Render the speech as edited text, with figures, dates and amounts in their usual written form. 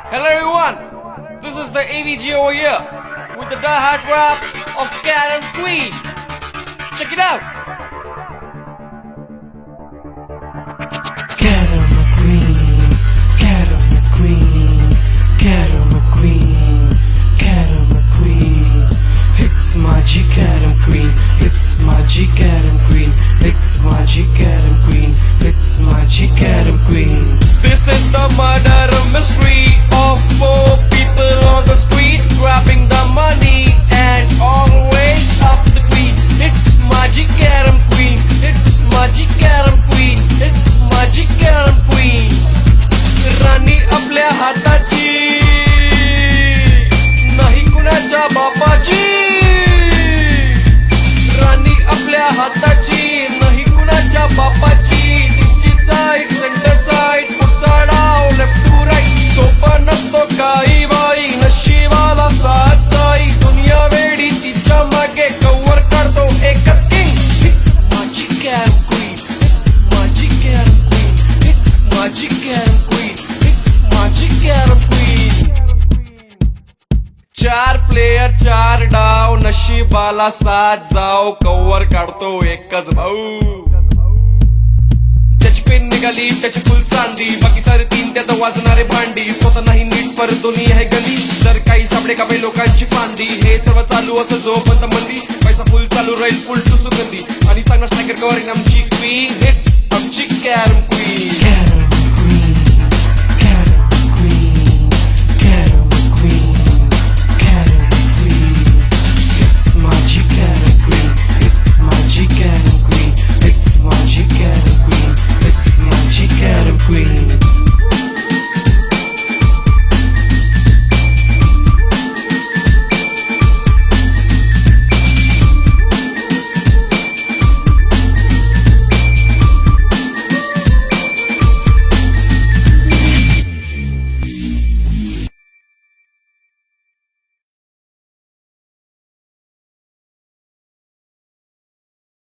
Hello everyone, this is the AVG over here with the die-hard rap of Cat and Queen. Check it out. Cat on the queen, cat on the queen, cat on the queen, cat on the queen. It's magic cat and queen, it's magic cat and queen, it's magic cat and queen, it's magic cat and queen. This is the murder mystery of four people on the street grabbing the money and always after the queen. It's magic cat and queen, it's magic cat and queen, it's magic cat and queen. राणी आपल्या हाताची नाही कुणाच्या बापाची. राणी आपल्या हाताची नाही कुणाच्या बापाची. तिची साईड सेंटर साईड पुढचा डाव लेफ्ट टू राईट. तो पण नसतो काही बाई नशिबाला साथ जाई. दुनिया वेडी तिच्या मागे कव्हर काढतो एकच king. It's magic cat and queen, it's magic cat and queen, it's magic cat and queen, it's magic cat and queen. चार प्लेयर चार डाव नशिबाला साथ जाव कव्हर काढतो एकच भाऊ. त्याची पेन निघाली त्याची फुल चांदी बाकी सारे तीन त्यात वाजणारे भांडी. स्वतः नाही नीट पर दोन्ही आहे गली. जर काही सापडे का बाई लोकांची फांदी. हे सर्व चालू असं जोपर्यंत मंदी पैसा फुल चालू राहील फुल टू सुगंधी. आणि सांगणार स्ट्रायकर कव्हरिंग आमची क्वीन. आमची